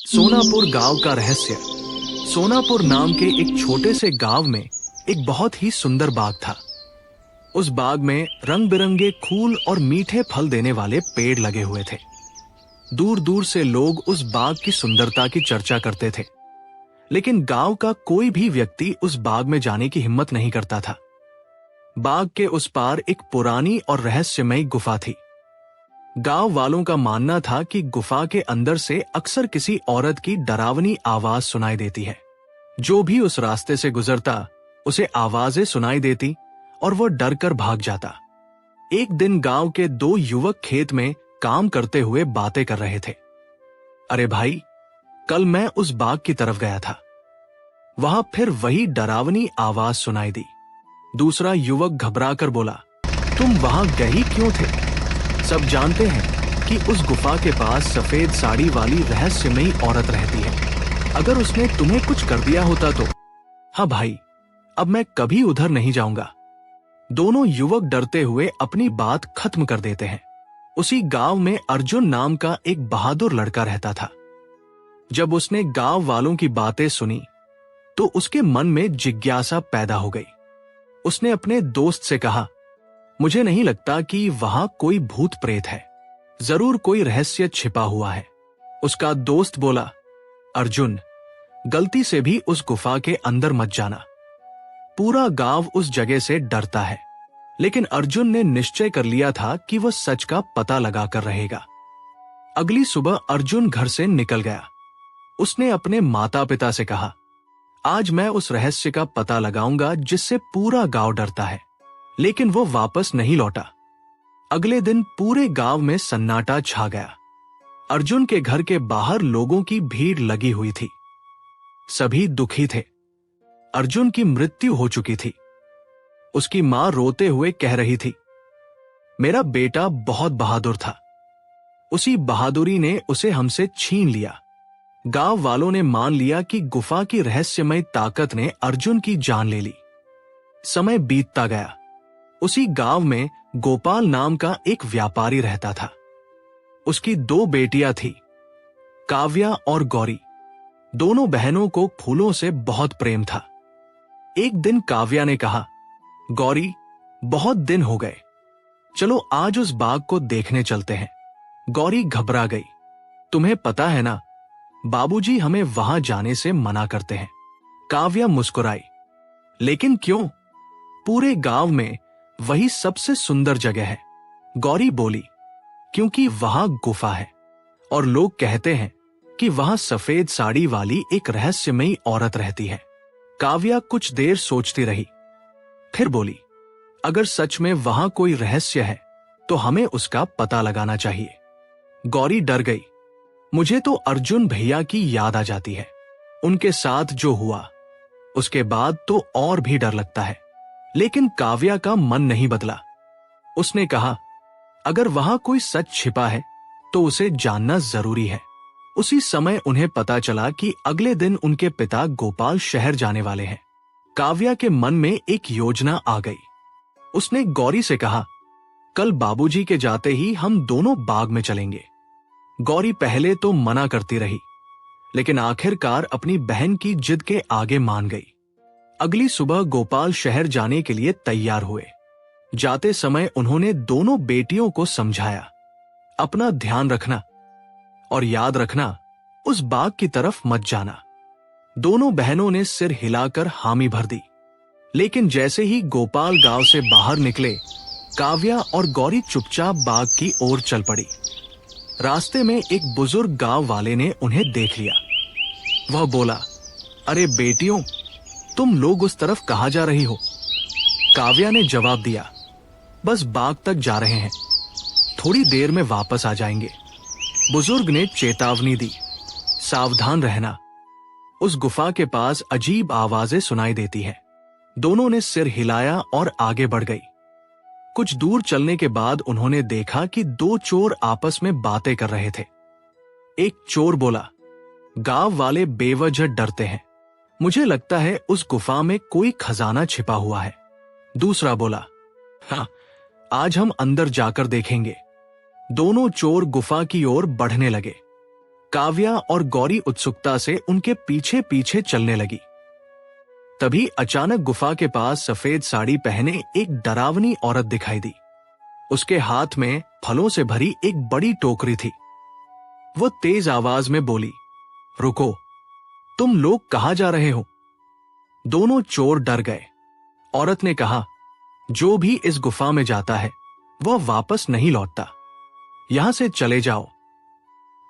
सोनापुर गांव का रहस्य। सोनापुर नाम के एक छोटे से गांव में एक बहुत ही सुंदर बाग था। उस बाग में रंग बिरंगे फूल और मीठे फल देने वाले पेड़ लगे हुए थे। दूर दूर से लोग उस बाग की सुंदरता की चर्चा करते थे, लेकिन गांव का कोई भी व्यक्ति उस बाग में जाने की हिम्मत नहीं करता था। बाग के उस पार एक पुरानी और रहस्यमयी गुफा थी। गांव वालों का मानना था कि गुफा के अंदर से अक्सर किसी औरत की डरावनी आवाज सुनाई देती है। जो भी उस रास्ते से गुजरता उसे आवाजें सुनाई देती और वो डर कर भाग जाता। एक दिन गांव के दो युवक खेत में काम करते हुए बातें कर रहे थे। अरे भाई, कल मैं उस बाग की तरफ गया था, वहां फिर वही डरावनी आवाज सुनाई दी। दूसरा युवक घबराकर बोला, तुम वहां गए ही क्यों थे? सब जानते हैं कि उस गुफा के पास सफेद साड़ी वाली रहस्यमयी औरत रहती है। अगर उसने तुम्हें कुछ कर दिया होता तो? हाँ भाई, अब मैं कभी उधर नहीं जाऊंगा। दोनों युवक डरते हुए अपनी बात खत्म कर देते हैं। उसी गांव में अर्जुन नाम का एक बहादुर लड़का रहता था। जब उसने गांव वालों की बातें सुनी तो उसके मन में जिज्ञासा पैदा हो गई। उसने अपने दोस्त से कहा, मुझे नहीं लगता कि वहां कोई भूत प्रेत है, जरूर कोई रहस्य छिपा हुआ है। उसका दोस्त बोला, अर्जुन, गलती से भी उस गुफा के अंदर मत जाना। पूरा गांव उस जगह से डरता है। लेकिन अर्जुन ने निश्चय कर लिया था कि वह सच का पता लगाकर रहेगा। अगली सुबह अर्जुन घर से निकल गया। उसने अपने माता पिता से कहा, आज मैं उस रहस्य का पता लगाऊंगा जिससे पूरा गांव डरता है। लेकिन वो वापस नहीं लौटा। अगले दिन पूरे गांव में सन्नाटा छा गया। अर्जुन के घर के बाहर लोगों की भीड़ लगी हुई थी। सभी दुखी थे। अर्जुन की मृत्यु हो चुकी थी। उसकी मां रोते हुए कह रही थी, मेरा बेटा बहुत बहादुर था, उसी बहादुरी ने उसे हमसे छीन लिया। गांव वालों ने मान लिया कि गुफा की रहस्यमय ताकत ने अर्जुन की जान ले ली। समय बीतता गया। उसी गांव में गोपाल नाम का एक व्यापारी रहता था। उसकी दो बेटियां थी, काव्या और गौरी। दोनों बहनों को फूलों से बहुत प्रेम था। एक दिन काव्या ने कहा, गौरी, बहुत दिन हो गए, चलो आज उस बाग को देखने चलते हैं। गौरी घबरा गई। तुम्हें पता है ना, बाबूजी हमें वहां जाने से मना करते हैं। काव्या मुस्कुराई, लेकिन क्यों? पूरे गांव में वही सबसे सुंदर जगह है। गौरी बोली, क्योंकि वहां गुफा है और लोग कहते हैं कि वहां सफेद साड़ी वाली एक रहस्यमयी औरत रहती है। काव्या कुछ देर सोचती रही, फिर बोली, अगर सच में वहां कोई रहस्य है तो हमें उसका पता लगाना चाहिए। गौरी डर गई। मुझे तो अर्जुन भैया की याद आ जाती है। उनके साथ जो हुआ उसके बाद तो और भी डर लगता है। लेकिन काव्या का मन नहीं बदला। उसने कहा, अगर वहां कोई सच छिपा है तो उसे जानना जरूरी है। उसी समय उन्हें पता चला कि अगले दिन उनके पिता गोपाल शहर जाने वाले हैं। काव्या के मन में एक योजना आ गई। उसने गौरी से कहा, कल बाबूजी के जाते ही हम दोनों बाग में चलेंगे। गौरी पहले तो मना करती रही, लेकिन आखिरकार अपनी बहन की जिद के आगे मान गई। अगली सुबह गोपाल शहर जाने के लिए तैयार हुए। जाते समय उन्होंने दोनों बेटियों को समझाया, अपना ध्यान रखना और याद रखना, उस बाग की तरफ मत जाना। दोनों बहनों ने सिर हिलाकर हामी भर दी। लेकिन जैसे ही गोपाल गांव से बाहर निकले, काव्या और गौरी चुपचाप बाग की ओर चल पड़ी। रास्ते में एक बुजुर्ग गांव वाले ने उन्हें देख लिया। वह बोला, अरे बेटियों, तुम लोग उस तरफ कहां जा रही हो? काव्या ने जवाब दिया, बस बाग तक जा रहे हैं, थोड़ी देर में वापस आ जाएंगे। बुजुर्ग ने चेतावनी दी, सावधान रहना, उस गुफा के पास अजीब आवाजें सुनाई देती है। दोनों ने सिर हिलाया और आगे बढ़ गई। कुछ दूर चलने के बाद उन्होंने देखा कि दो चोर आपस में बातें कर रहे थे। एक चोर बोला, गांव वाले बेवजह डरते हैं, मुझे लगता है उस गुफा में कोई खजाना छिपा हुआ है। दूसरा बोला, हाँ, आज हम अंदर जाकर देखेंगे। दोनों चोर गुफा की ओर बढ़ने लगे। काव्या और गौरी उत्सुकता से उनके पीछे पीछे चलने लगी। तभी अचानक गुफा के पास सफेद साड़ी पहने एक डरावनी औरत दिखाई दी। उसके हाथ में फलों से भरी एक बड़ी टोकरी थी। वो तेज आवाज में बोली, रुको, तुम लोग कहां जा रहे हो? दोनों चोर डर गए। औरत ने कहा, जो भी इस गुफा में जाता है वह वापस नहीं लौटता, यहां से चले जाओ।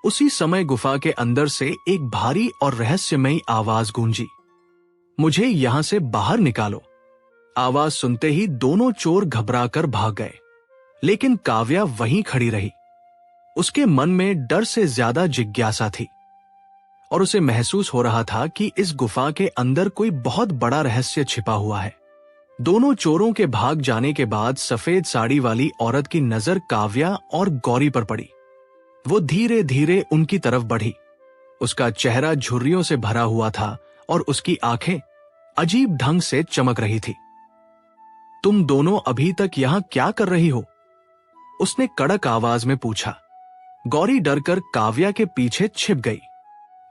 उसी समय गुफा के अंदर से एक भारी और रहस्यमयी आवाज गूंजी, मुझे यहां से बाहर निकालो। आवाज सुनते ही दोनों चोर घबराकर भाग गए, लेकिन काव्या वहीं खड़ी रही। उसके मन में डर से ज्यादा जिज्ञासा थी और उसे महसूस हो रहा था कि इस गुफा के अंदर कोई बहुत बड़ा रहस्य छिपा हुआ है। दोनों चोरों के भाग जाने के बाद सफेद साड़ी वाली औरत की नजर काव्या और गौरी पर पड़ी। वो धीरे धीरे उनकी तरफ बढ़ी। उसका चेहरा झुर्रियों से भरा हुआ था और उसकी आंखें अजीब ढंग से चमक रही थी। तुम दोनों अभी तक यहां क्या कर रही हो? उसने कड़क आवाज में पूछा। गौरी डरकर काव्या के पीछे छिप गई।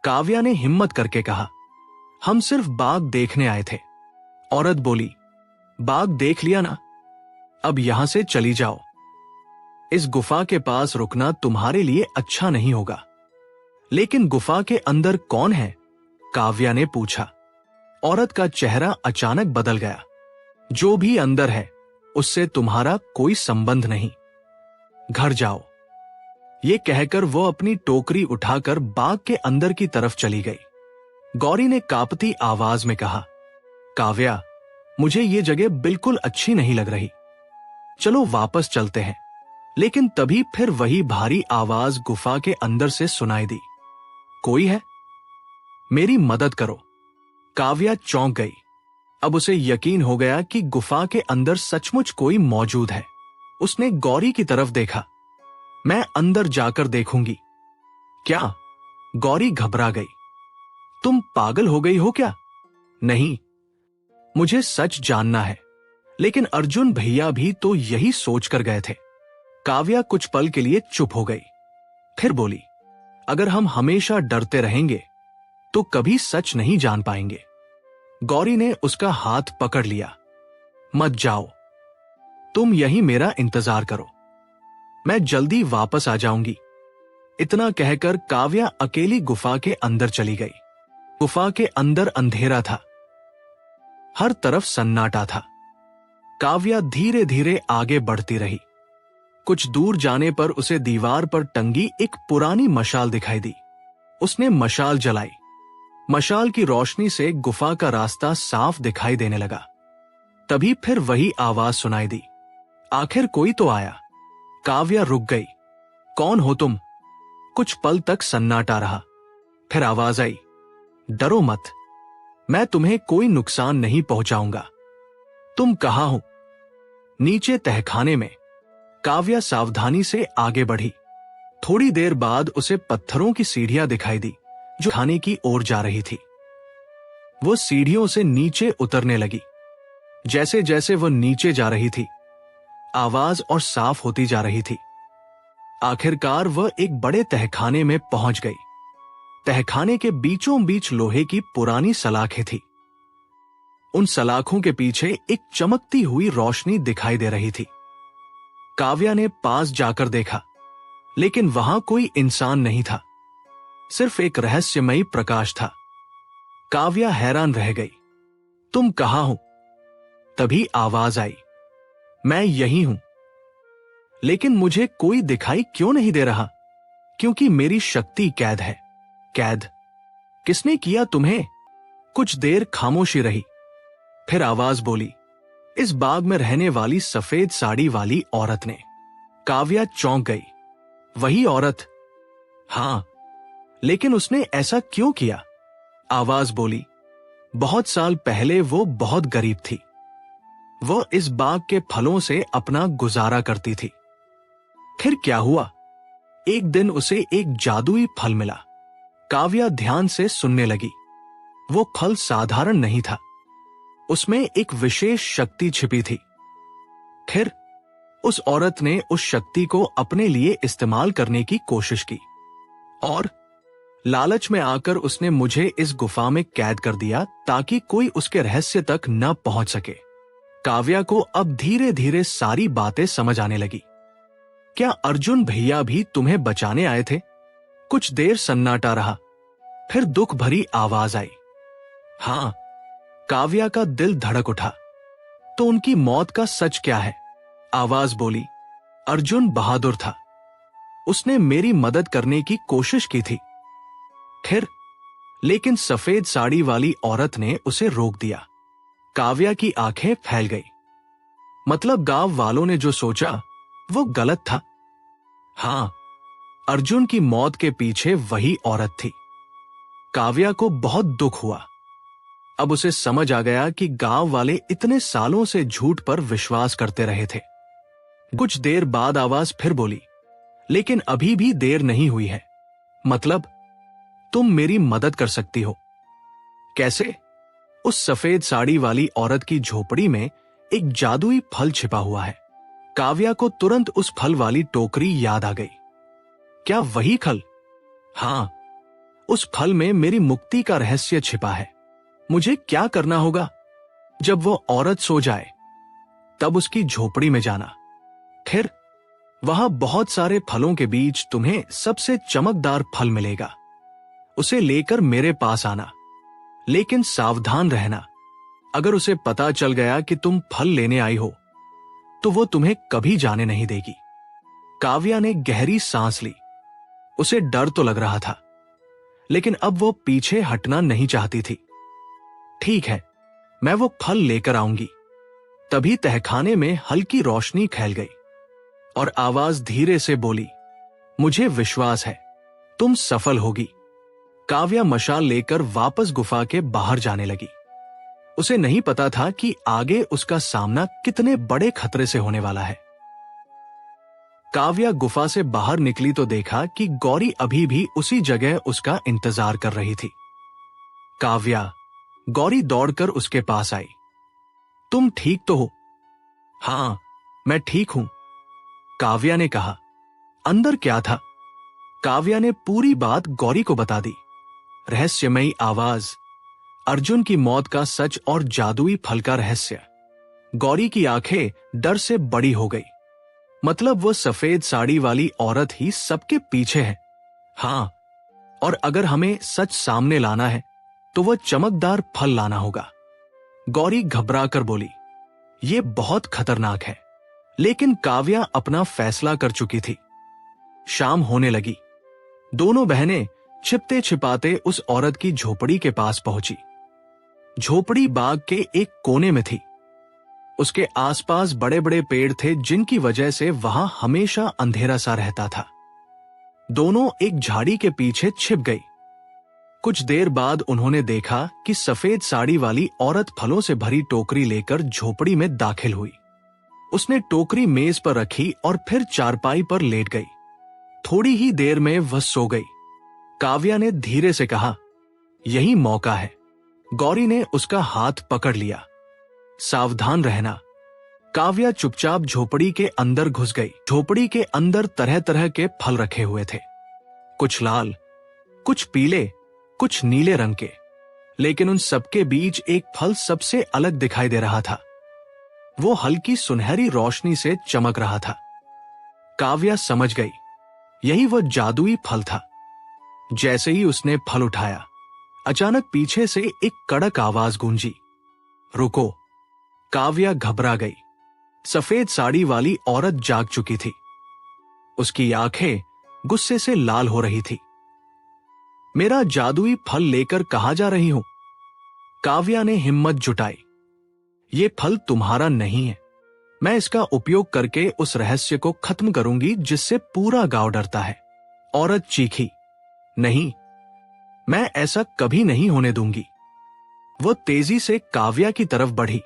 काव्या ने हिम्मत करके कहा, हम सिर्फ बाग देखने आए थे। औरत बोली, बाग देख लिया ना, अब यहां से चली जाओ। इस गुफा के पास रुकना तुम्हारे लिए अच्छा नहीं होगा। लेकिन गुफा के अंदर कौन है? काव्या ने पूछा। औरत का चेहरा अचानक बदल गया। जो भी अंदर है उससे तुम्हारा कोई संबंध नहीं, घर जाओ। ये कहकर वो अपनी टोकरी उठाकर बाग के अंदर की तरफ चली गई। गौरी ने कांपती आवाज में कहा, काव्या, मुझे ये जगह बिल्कुल अच्छी नहीं लग रही, चलो वापस चलते हैं। लेकिन तभी फिर वही भारी आवाज गुफा के अंदर से सुनाई दी, कोई है? मेरी मदद करो। काव्या चौंक गई। अब उसे यकीन हो गया कि गुफा के अंदर सचमुच कोई मौजूद है। उसने गौरी की तरफ देखा। मैं अंदर जाकर देखूंगी। क्या? गौरी घबरा गई। तुम पागल हो गई हो क्या? नहीं, मुझे सच जानना है। लेकिन अर्जुन भैया भी तो यही सोचकर गए थे। काव्या कुछ पल के लिए चुप हो गई, फिर बोली, अगर हम हमेशा डरते रहेंगे तो कभी सच नहीं जान पाएंगे। गौरी ने उसका हाथ पकड़ लिया। मत जाओ, तुम यहीं मेरा इंतजार करो, मैं जल्दी वापस आ जाऊंगी। इतना कहकर काव्या अकेली गुफा के अंदर चली गई। गुफा के अंदर अंधेरा था, हर तरफ सन्नाटा था। काव्या धीरे धीरे आगे बढ़ती रही। कुछ दूर जाने पर उसे दीवार पर टंगी एक पुरानी मशाल दिखाई दी। उसने मशाल जलाई। मशाल की रोशनी से गुफा का रास्ता साफ दिखाई देने लगा। तभी फिर वही आवाज सुनाई दी, आखिर कोई तो आया। काव्या रुक गई। कौन हो तुम? कुछ पल तक सन्नाटा रहा, फिर आवाज आई, डरो मत, मैं तुम्हें कोई नुकसान नहीं पहुंचाऊंगा। तुम कहां हो? नीचे तहखाने में। काव्या सावधानी से आगे बढ़ी। थोड़ी देर बाद उसे पत्थरों की सीढ़ियां दिखाई दी जो खाने की ओर जा रही थी। वो सीढ़ियों से नीचे उतरने लगी। जैसे जैसे वो नीचे जा रही थी, आवाज और साफ होती जा रही थी। आखिरकार वह एक बड़े तहखाने में पहुंच गई। तहखाने के बीचों बीच लोहे की पुरानी सलाखें थी। उन सलाखों के पीछे एक चमकती हुई रोशनी दिखाई दे रही थी। काव्या ने पास जाकर देखा, लेकिन वहां कोई इंसान नहीं था, सिर्फ एक रहस्यमयी प्रकाश था। काव्या हैरान रह गई। तुम कहां हो? तभी आवाज आई, मैं यही हूं। लेकिन मुझे कोई दिखाई क्यों नहीं दे रहा? क्योंकि मेरी शक्ति कैद है। कैद? किसने किया तुम्हें? कुछ देर खामोशी रही, फिर आवाज बोली, इस बाग में रहने वाली सफेद साड़ी वाली औरत ने। काव्या चौंक गई। वही औरत? हां, लेकिन उसने ऐसा क्यों किया? आवाज बोली, बहुत साल पहले वो बहुत गरीब थी। वो इस बाग के फलों से अपना गुजारा करती थी। फिर क्या हुआ? एक दिन उसे एक जादुई फल मिला। काव्या ध्यान से सुनने लगी। वो फल साधारण नहीं था, उसमें एक विशेष शक्ति छिपी थी। फिर उस औरत ने उस शक्ति को अपने लिए इस्तेमाल करने की कोशिश की और लालच में आकर उसने मुझे इस गुफा में कैद कर दिया ताकि कोई उसके रहस्य तक न पहुंच सके। काव्या को अब धीरे धीरे सारी बातें समझ आने लगी। क्या अर्जुन भैया भी तुम्हें बचाने आए थे? कुछ देर सन्नाटा रहा, फिर दुख भरी आवाज आई। हां। काव्या का दिल धड़क उठा। तो उनकी मौत का सच क्या है? आवाज बोली। अर्जुन बहादुर था, उसने मेरी मदद करने की कोशिश की थी। फिर लेकिन सफेद साड़ी वाली औरत ने उसे रोक दिया। काव्या की आंखें फैल गई। मतलब गांव वालों ने जो सोचा वो गलत था। हां, अर्जुन की मौत के पीछे वही औरत थी। काव्या को बहुत दुख हुआ। अब उसे समझ आ गया कि गांव वाले इतने सालों से झूठ पर विश्वास करते रहे थे। कुछ देर बाद आवाज फिर बोली, लेकिन अभी भी देर नहीं हुई है। मतलब तुम मेरी मदद कर सकती हो। कैसे? उस सफेद साड़ी वाली औरत की झोपड़ी में एक जादुई फल छिपा हुआ है। काव्या को तुरंत उस फल वाली टोकरी याद आ गई। क्या वही फल? हां, उस फल में मेरी मुक्ति का रहस्य छिपा है। मुझे क्या करना होगा? जब वो औरत सो जाए तब उसकी झोपड़ी में जाना। फिर वहां बहुत सारे फलों के बीच तुम्हें सबसे चमकदार फल मिलेगा। उसे लेकर मेरे पास आना, लेकिन सावधान रहना। अगर उसे पता चल गया कि तुम फल लेने आई हो तो वो तुम्हें कभी जाने नहीं देगी। काव्या ने गहरी सांस ली। उसे डर तो लग रहा था, लेकिन अब वो पीछे हटना नहीं चाहती थी। ठीक है, मैं वो फल लेकर आऊंगी। तभी तहखाने में हल्की रोशनी फैल गई और आवाज धीरे से बोली, मुझे विश्वास है तुम सफल होगी। काव्या मशाल लेकर वापस गुफा के बाहर जाने लगी। उसे नहीं पता था कि आगे उसका सामना कितने बड़े खतरे से होने वाला है। काव्या गुफा से बाहर निकली तो देखा कि गौरी अभी भी उसी जगह उसका इंतजार कर रही थी। काव्या, गौरी दौड़कर उसके पास आई। तुम ठीक तो हो? हां, मैं ठीक हूं, काव्या ने कहा। अंदर क्या था? काव्या ने पूरी बात गौरी को बता दी। रहस्यमयी आवाज, अर्जुन की मौत का सच और जादुई फल का रहस्य। गौरी की आंखें डर से बड़ी हो गई। मतलब वो सफेद साड़ी वाली औरत ही सबके पीछे है। हां, और अगर हमें सच सामने लाना है तो वो चमकदार फल लाना होगा। गौरी घबरा कर बोली, ये बहुत खतरनाक है। लेकिन काव्या अपना फैसला कर चुकी थी। शाम होने लगी। दोनों बहनें छिपते छिपाते उस औरत की झोपड़ी के पास पहुंची। झोपड़ी बाग के एक कोने में थी। उसके आसपास बड़े बड़े पेड़ थे जिनकी वजह से वहां हमेशा अंधेरा सा रहता था। दोनों एक झाड़ी के पीछे छिप गई। कुछ देर बाद उन्होंने देखा कि सफेद साड़ी वाली औरत फलों से भरी टोकरी लेकर झोपड़ी में दाखिल हुई। उसने टोकरी मेज पर रखी और फिर चारपाई पर लेट गई। थोड़ी ही देर में वह सो गई। काव्या ने धीरे से कहा, यही मौका है। गौरी ने उसका हाथ पकड़ लिया। सावधान रहना। काव्या चुपचाप झोपड़ी के अंदर घुस गई। झोपड़ी के अंदर तरह तरह के फल रखे हुए थे, कुछ लाल, कुछ पीले, कुछ नीले रंग के। लेकिन उन सबके बीच एक फल सबसे अलग दिखाई दे रहा था। वो हल्की सुनहरी रोशनी से चमक रहा था। काव्या समझ गई, यही वो जादुई फल था। जैसे ही उसने फल उठाया, अचानक पीछे से एक कड़क आवाज गूंजी, रुको। काव्या घबरा गई। सफेद साड़ी वाली औरत जाग चुकी थी। उसकी आंखें गुस्से से लाल हो रही थी। मेरा जादुई फल लेकर कहां जा रही हूं? काव्या ने हिम्मत जुटाई। ये फल तुम्हारा नहीं है। मैं इसका उपयोग करके उस रहस्य को खत्म करूंगी जिससे पूरा गांव डरता है। औरत चीखी, नहीं, मैं ऐसा कभी नहीं होने दूंगी। वो तेजी से काव्या की तरफ बढ़ी।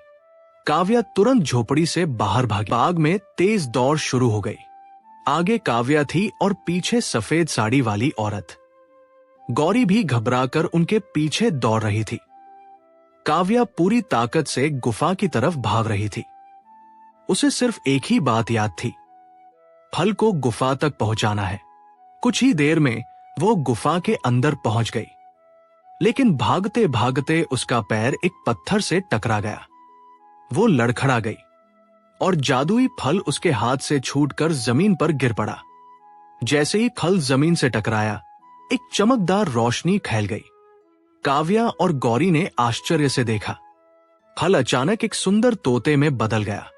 काव्या तुरंत झोपड़ी से बाहर भागी। बाग में तेज दौड़ शुरू हो गई। आगे काव्या थी और पीछे सफेद साड़ी वाली औरत। गौरी भी घबराकर उनके पीछे दौड़ रही थी। काव्या पूरी ताकत से गुफा की तरफ भाग रही थी। उसे सिर्फ एक ही बात याद थी, फल को गुफा तक पहुंचाना है। कुछ ही देर में वो गुफा के अंदर पहुंच गई, लेकिन भागते भागते उसका पैर एक पत्थर से टकरा गया। वो लड़खड़ा गई और जादुई फल उसके हाथ से छूटकर जमीन पर गिर पड़ा। जैसे ही फल जमीन से टकराया, एक चमकदार रोशनी फैल गई। काव्या और गौरी ने आश्चर्य से देखा। फल अचानक एक सुंदर तोते में बदल गया।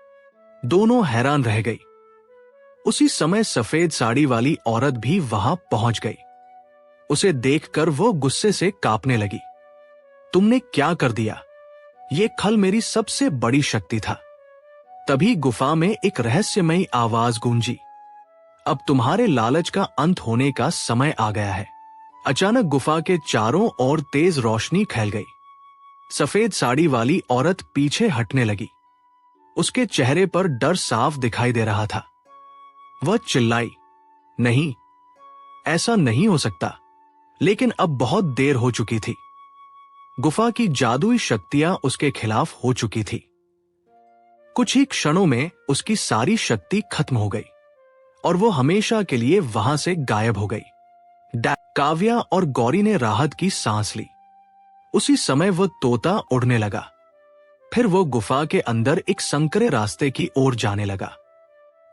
दोनों हैरान रह गई। उसी समय सफेद साड़ी वाली औरत भी वहां पहुंच गई। उसे देखकर वो गुस्से से कांपने लगी। तुमने क्या कर दिया? ये खल मेरी सबसे बड़ी शक्ति था। तभी गुफा में एक रहस्यमयी आवाज गूंजी। अब तुम्हारे लालच का अंत होने का समय आ गया है। अचानक गुफा के चारों ओर तेज रोशनी फैल गई। सफेद साड़ी वाली औरत पीछे हटने लगी। उसके चेहरे पर डर साफ दिखाई दे रहा था। वह चिल्लाई, नहीं, ऐसा नहीं हो सकता। लेकिन अब बहुत देर हो चुकी थी। गुफा की जादुई शक्तियां उसके खिलाफ हो चुकी थी। कुछ ही क्षणों में उसकी सारी शक्ति खत्म हो गई और वो हमेशा के लिए वहां से गायब हो गई। काव्या और गौरी ने राहत की सांस ली। उसी समय वो तोता उड़ने लगा। फिर वो गुफा के अंदर एक संकरे रास्ते की ओर जाने लगा।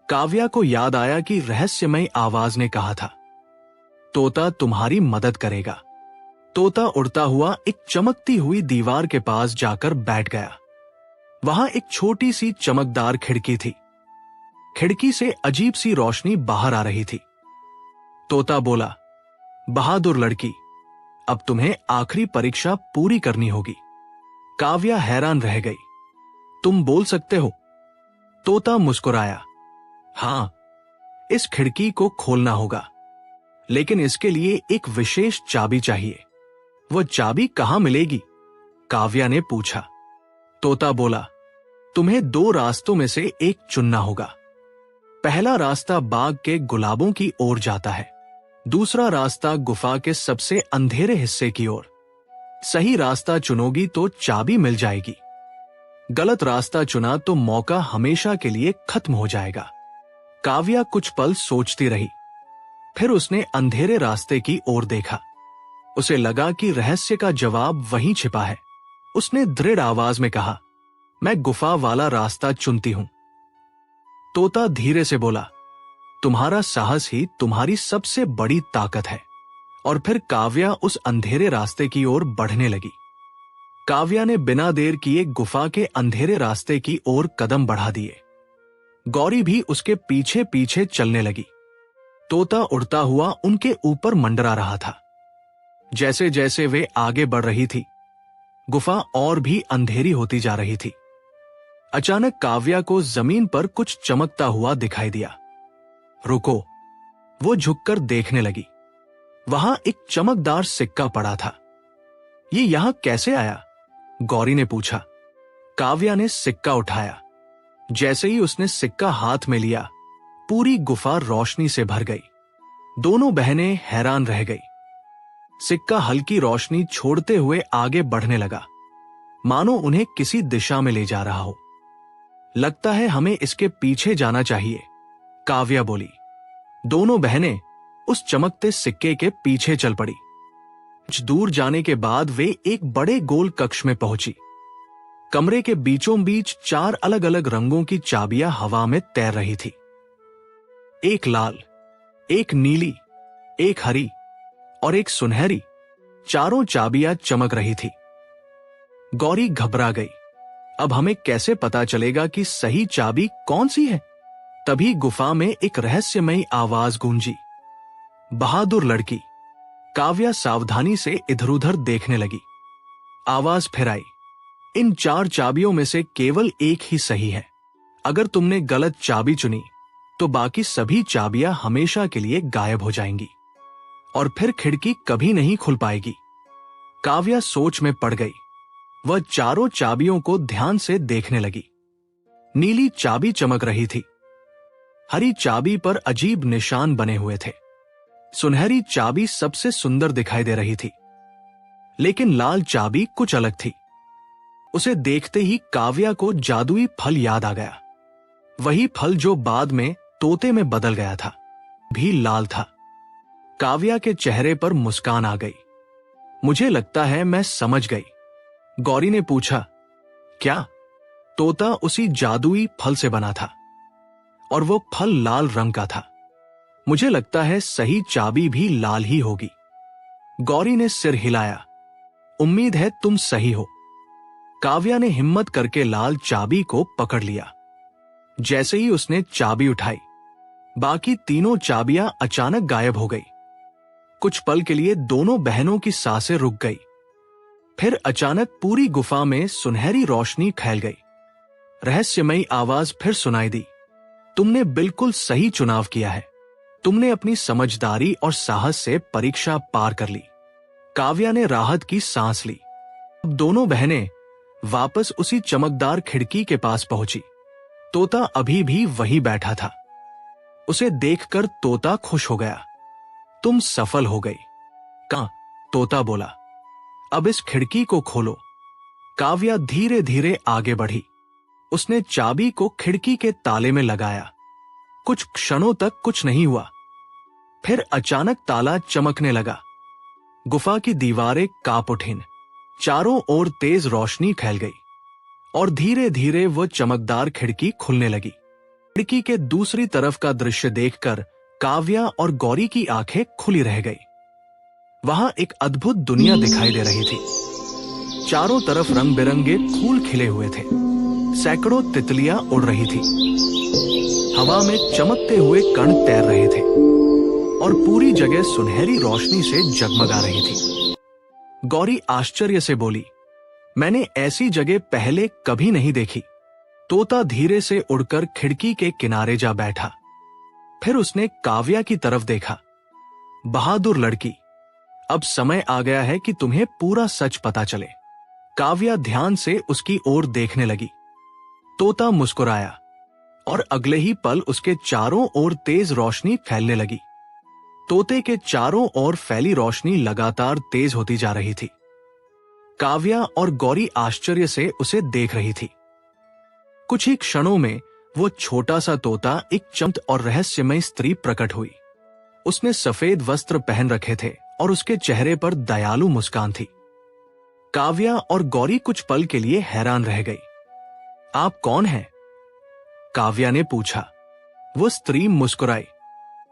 काव्या को याद आया कि रहस्यमय आवाज ने कहा था, तोता तुम्हारी मदद करेगा। तोता उड़ता हुआ एक चमकती हुई दीवार के पास जाकर बैठ गया। वहां एक छोटी सी चमकदार खिड़की थी। खिड़की से अजीब सी रोशनी बाहर आ रही थी। तोता बोला, बहादुर लड़की, अब तुम्हें आखिरी परीक्षा पूरी करनी होगी। काव्या हैरान रह गई। तुम बोल सकते हो? तोता मुस्कुराया, हां, इस खिड़की को खोलना होगा, लेकिन इसके लिए एक विशेष चाबी चाहिए। वह चाबी कहां मिलेगी? काव्या ने पूछा। तोता बोला, तुम्हें 2 रास्तों में से एक चुनना होगा। पहला रास्ता बाग के गुलाबों की ओर जाता है, दूसरा रास्ता गुफा के सबसे अंधेरे हिस्से की ओर। सही रास्ता चुनोगी तो चाबी मिल जाएगी। गलत रास्ता चुना तो मौका हमेशा के लिए खत्म हो जाएगा। काव्या कुछ पल सोचती रही। फिर उसने अंधेरे रास्ते की ओर देखा। उसे लगा कि रहस्य का जवाब वहीं छिपा है। उसने दृढ़ आवाज में कहा, मैं गुफा वाला रास्ता चुनती हूं। तोता धीरे से बोला, तुम्हारा साहस ही तुम्हारी सबसे बड़ी ताकत है। और फिर काव्या उस अंधेरे रास्ते की ओर बढ़ने लगी। काव्या ने बिना देर किए गुफा के अंधेरे रास्ते की ओर कदम बढ़ा दिए। गौरी भी उसके पीछे पीछे चलने लगी। तोता उड़ता हुआ उनके ऊपर मंडरा रहा था। जैसे जैसे वे आगे बढ़ रही थी, गुफा और भी अंधेरी होती जा रही थी। अचानक काव्या को जमीन पर कुछ चमकता हुआ दिखाई दिया। रुको, वो झुककर देखने लगी। वहां एक चमकदार सिक्का पड़ा था। ये यहां कैसे आया? गौरी ने पूछा। काव्या ने सिक्का उठाया। जैसे ही उसने सिक्का हाथ में लिया, पूरी गुफा रोशनी से भर गई। दोनों बहनें हैरान रह गई। सिक्का हल्की रोशनी छोड़ते हुए आगे बढ़ने लगा, मानो उन्हें किसी दिशा में ले जा रहा हो। लगता है हमें इसके पीछे जाना चाहिए, काव्या बोली। दोनों बहनें उस चमकते सिक्के के पीछे चल पड़ी। कुछ दूर जाने के बाद वे एक बड़े गोल कक्ष में पहुंची। कमरे के बीचों बीच 4 अलग अलग रंगों की चाबियां हवा में तैर रही थी। एक लाल, एक नीली, एक हरी और एक सुनहरी। चारों चाबियां चमक रही थी। गौरी घबरा गई। अब हमें कैसे पता चलेगा कि सही चाबी कौन सी है? तभी गुफा में एक रहस्यमयी आवाज गूंजी, बहादुर लड़की। काव्या सावधानी से इधर उधर देखने लगी। आवाज फिर आई, इन 4 चाबियों में से केवल एक ही सही है। अगर तुमने गलत चाबी चुनी तो बाकी सभी चाबियां हमेशा के लिए गायब हो जाएंगी और फिर खिड़की कभी नहीं खुल पाएगी। काव्या सोच में पड़ गई। वह चारों चाबियों को ध्यान से देखने लगी। नीली चाबी चमक रही थी। हरी चाबी पर अजीब निशान बने हुए थे। सुनहरी चाबी सबसे सुंदर दिखाई दे रही थी, लेकिन लाल चाबी कुछ अलग थी। उसे देखते ही काव्या को जादुई फल याद आ गया। वही फल जो बाद में तोते में बदल गया था, भी लाल था। काव्या के चेहरे पर मुस्कान आ गई। मुझे लगता है मैं समझ गई। गौरी ने पूछा, क्या? तोता उसी जादुई फल से बना था और वो फल लाल रंग का था। मुझे लगता है सही चाबी भी लाल ही होगी। गौरी ने सिर हिलाया। उम्मीद है तुम सही हो। काव्या ने हिम्मत करके लाल चाबी को पकड़ लिया। जैसे ही उसने चाबी उठाई, बाकी तीनों चाबियां अचानक गायब हो गई। कुछ पल के लिए दोनों बहनों की सांसें रुक गई। फिर अचानक पूरी गुफा में सुनहरी रोशनी फैल गई। रहस्यमयी आवाज फिर सुनाई दी, तुमने बिल्कुल सही चुनाव किया है। तुमने अपनी समझदारी और साहस से परीक्षा पार कर ली। काव्या ने राहत की सांस ली। अब दोनों बहनें वापस उसी चमकदार खिड़की के पास पहुंची। तोता अभी भी वहीं बैठा था। उसे देखकर तोता खुश हो गया। तुम सफल हो गई। कहां? तोता बोला। अब इस खिड़की को खोलो। काव्या धीरे धीरे आगे बढ़ी। उसने चाबी को खिड़की के ताले में लगाया। कुछ क्षणों तक कुछ नहीं हुआ। फिर अचानक ताला चमकने लगा। गुफा की दीवारें कांप उठीं। चारों ओर तेज रोशनी फैल गई और धीरे धीरे वो चमकदार खिड़की खुलने लगी। खिड़की के दूसरी तरफ का दृश्य देखकर काव्या और गौरी की आंखें खुली रह गई। वहां एक अद्भुत दुनिया दिखाई दे रही थी। चारों तरफ रंग बिरंगे फूल खिले हुए थे। सैकड़ों तितलियां उड़ रही थी। हवा में चमकते हुए कण तैर रहे थे और पूरी जगह सुनहरी रोशनी से जगमगा रही थी। गौरी आश्चर्य से बोली, मैंने ऐसी जगह पहले कभी नहीं देखी। तोता धीरे से उड़कर खिड़की के किनारे जा बैठा। फिर उसने काव्या की तरफ देखा। बहादुर लड़की, अब समय आ गया है कि तुम्हें पूरा सच पता चले। काव्या ध्यान से उसकी ओर देखने लगी। तोता मुस्कुराया और अगले ही पल उसके चारों ओर तेज रोशनी फैलने लगी। तोते के चारों ओर फैली रोशनी लगातार तेज होती जा रही थी। काव्या और गौरी आश्चर्य से उसे देख रही थी। कुछ ही क्षणों में वो छोटा सा तोता एक चमक और रहस्यमय स्त्री प्रकट हुई। उसने सफेद वस्त्र पहन रखे थे और उसके चेहरे पर दयालु मुस्कान थी। काव्या और गौरी कुछ पल के लिए हैरान रह गई। आप कौन हैं? काव्या ने पूछा। वो स्त्री मुस्कुराई।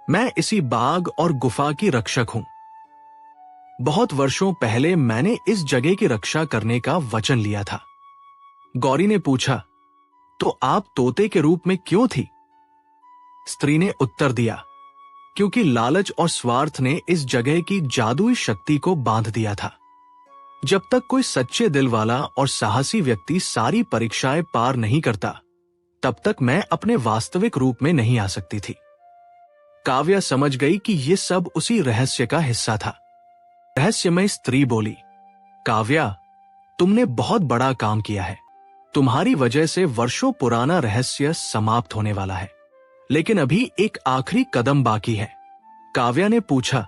मैं इसी बाग और गुफा की रक्षक हूं। बहुत वर्षों पहले मैंने इस जगह की रक्षा करने का वचन लिया था। गौरी ने पूछा, तो आप तोते के रूप में क्यों थी? स्त्री ने उत्तर दिया, क्योंकि लालच और स्वार्थ ने इस जगह की जादुई शक्ति को बांध दिया था। जब तक कोई सच्चे दिल वाला और साहसी व्यक्ति सारी परीक्षाएं पार नहीं करता, तब तक मैं अपने वास्तविक रूप में नहीं आ सकती थी। काव्या समझ गई कि यह सब उसी रहस्य का हिस्सा था। रहस्यमय स्त्री बोली, काव्या, तुमने बहुत बड़ा काम किया है। तुम्हारी वजह से वर्षों पुराना रहस्य समाप्त होने वाला है। लेकिन अभी एक आखिरी कदम बाकी है। काव्या ने पूछा,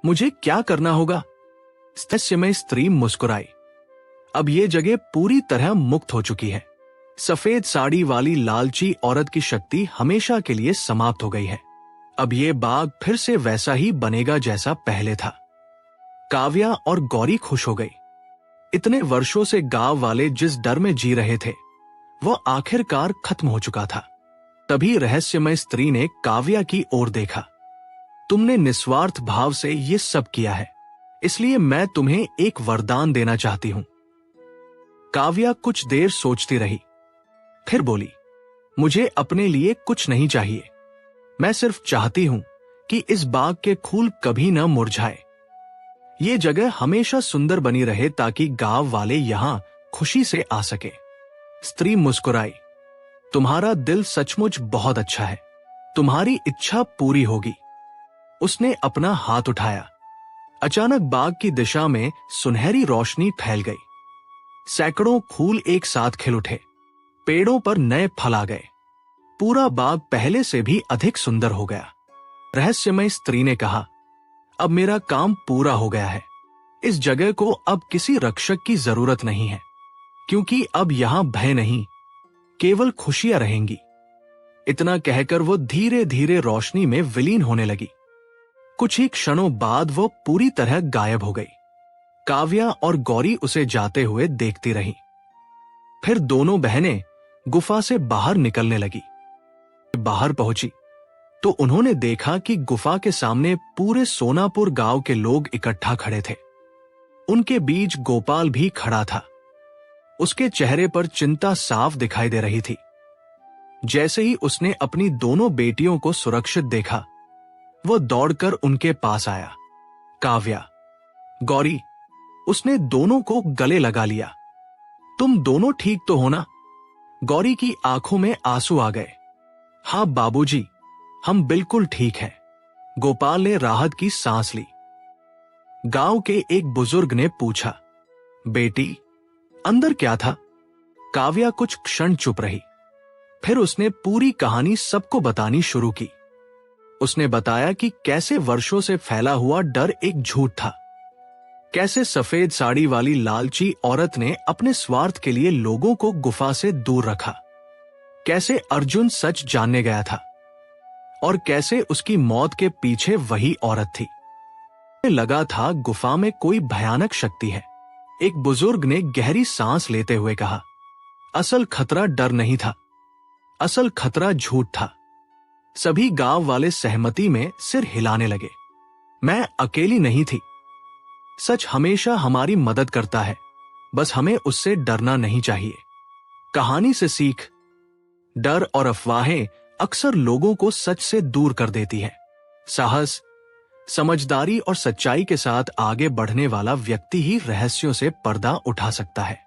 मुझे क्या करना होगा? रहस्यमय स्त्री मुस्कुराई। अब यह जगह पूरी तरह मुक्त हो चुकी है। सफेद साड़ी वाली लालची औरत की शक्ति हमेशा के लिए समाप्त हो गई है। अब यह बाग फिर से वैसा ही बनेगा जैसा पहले था। काव्या और गौरी खुश हो गई। इतने वर्षों से गांव वाले जिस डर में जी रहे थे, वो आखिरकार खत्म हो चुका था। तभी रहस्यमय स्त्री ने काव्या की ओर देखा। तुमने निस्वार्थ भाव से ये सब किया है, इसलिए मैं तुम्हें एक वरदान देना चाहती हूं। काव्या कुछ देर सोचती रही, फिर बोली, मुझे अपने लिए कुछ नहीं चाहिए। मैं सिर्फ चाहती हूं कि इस बाग के फूल कभी न मुरझाए। ये जगह हमेशा सुंदर बनी रहे ताकि गांव वाले यहां खुशी से आ सके। स्त्री मुस्कुराई। तुम्हारा दिल सचमुच बहुत अच्छा है। तुम्हारी इच्छा पूरी होगी। उसने अपना हाथ उठाया। अचानक बाग की दिशा में सुनहरी रोशनी फैल गई। सैकड़ों फूल एक साथ खिल उठे। पेड़ों पर नए फल आ गए। पूरा बाग पहले से भी अधिक सुंदर हो गया। रहस्यमय स्त्री ने कहा, अब मेरा काम पूरा हो गया है। इस जगह को अब किसी रक्षक की जरूरत नहीं है, क्योंकि अब यहां भय नहीं, केवल खुशियां रहेंगी। इतना कहकर वो धीरे धीरे रोशनी में विलीन होने लगी। कुछ ही क्षणों बाद वो पूरी तरह गायब हो गई। काव्या और गौरी उसे जाते हुए देखती रहीं। फिर दोनों बहनें गुफा से बाहर निकलने लगी। बाहर पहुंची तो उन्होंने देखा कि गुफा के सामने पूरे सोनापुर गांव के लोग इकट्ठा खड़े थे। उनके बीच गोपाल भी खड़ा था। उसके चेहरे पर चिंता साफ दिखाई दे रही थी। जैसे ही उसने अपनी दोनों बेटियों को सुरक्षित देखा, वो दौड़कर उनके पास आया। काव्या, गौरी, उसने दोनों को गले लगा लिया। तुम दोनों ठीक तो हो ना? गौरी की आंखों में आंसू आ गए। हाँ बाबूजी, हम बिल्कुल ठीक हैं। गोपाल ने राहत की सांस ली। गांव के एक बुजुर्ग ने पूछा, बेटी, अंदर क्या था? काव्या कुछ क्षण चुप रही। फिर उसने पूरी कहानी सबको बतानी शुरू की। उसने बताया कि कैसे वर्षों से फैला हुआ डर एक झूठ था, कैसे सफेद साड़ी वाली लालची औरत ने अपने स्वार्थ के लिए लोगों को गुफा से दूर रखा, कैसे अर्जुन सच जानने गया था और कैसे उसकी मौत के पीछे वही औरत थी। लगा था गुफा में कोई भयानक शक्ति है। एक बुजुर्ग ने गहरी सांस लेते हुए कहा, असल खतरा डर नहीं था, असल खतरा झूठ था। सभी गांव वाले सहमति में सिर हिलाने लगे। मैं अकेली नहीं थी। सच हमेशा हमारी मदद करता है, बस हमें उससे डरना नहीं चाहिए। कहानी से सीख, डर और अफवाहें अक्सर लोगों को सच से दूर कर देती हैं। साहस, समझदारी और सच्चाई के साथ आगे बढ़ने वाला व्यक्ति ही रहस्यों से पर्दा उठा सकता है।